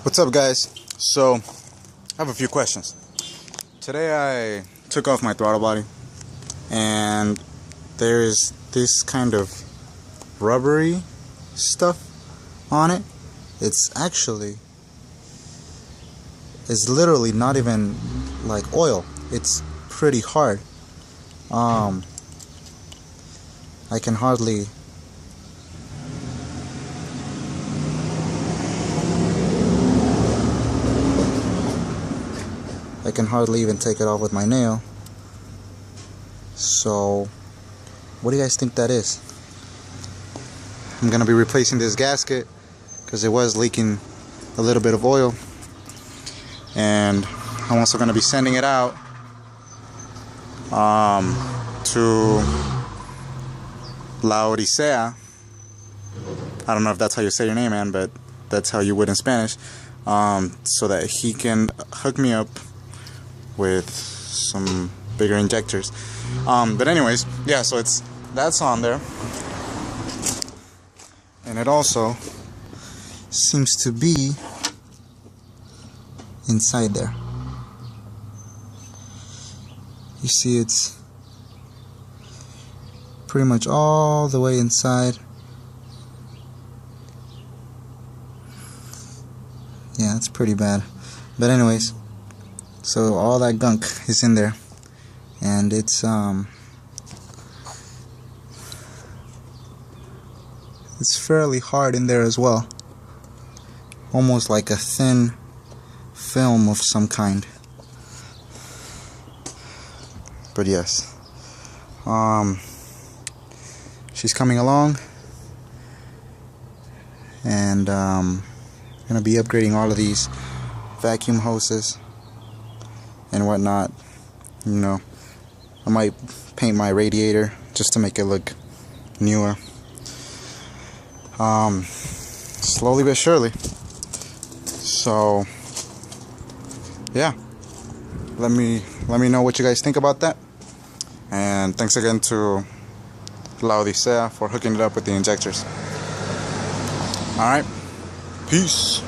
What's up, guys? So, I have a few questions. Today I took off my throttle body and there's this kind of rubbery stuff on it. It's literally not even like oil. It's pretty hard. I can hardly even take it off with my nail. So, what do you guys think that is? I'm gonna be replacing this gasket because it was leaking a little bit of oil, and I'm also gonna be sending it out to La Odisea. I don't know if that's how you say your name, man, but that's how you would in Spanish. So that he can hook me up with some bigger injectors. But anyways, yeah, so that's on there, and it also seems to be inside there. You see, it's pretty much all the way inside. Yeah, it's pretty bad. But anyways, so all that gunk is in there, and it's fairly hard in there as well, almost like a thin film of some kind. But yes, she's coming along, and gonna be upgrading all of these vacuum hoses and whatnot. You know, I might paint my radiator just to make it look newer. Slowly but surely. So yeah, let me know what you guys think about that. And thanks again to La Odisea for hooking it up with the injectors. Alright, peace.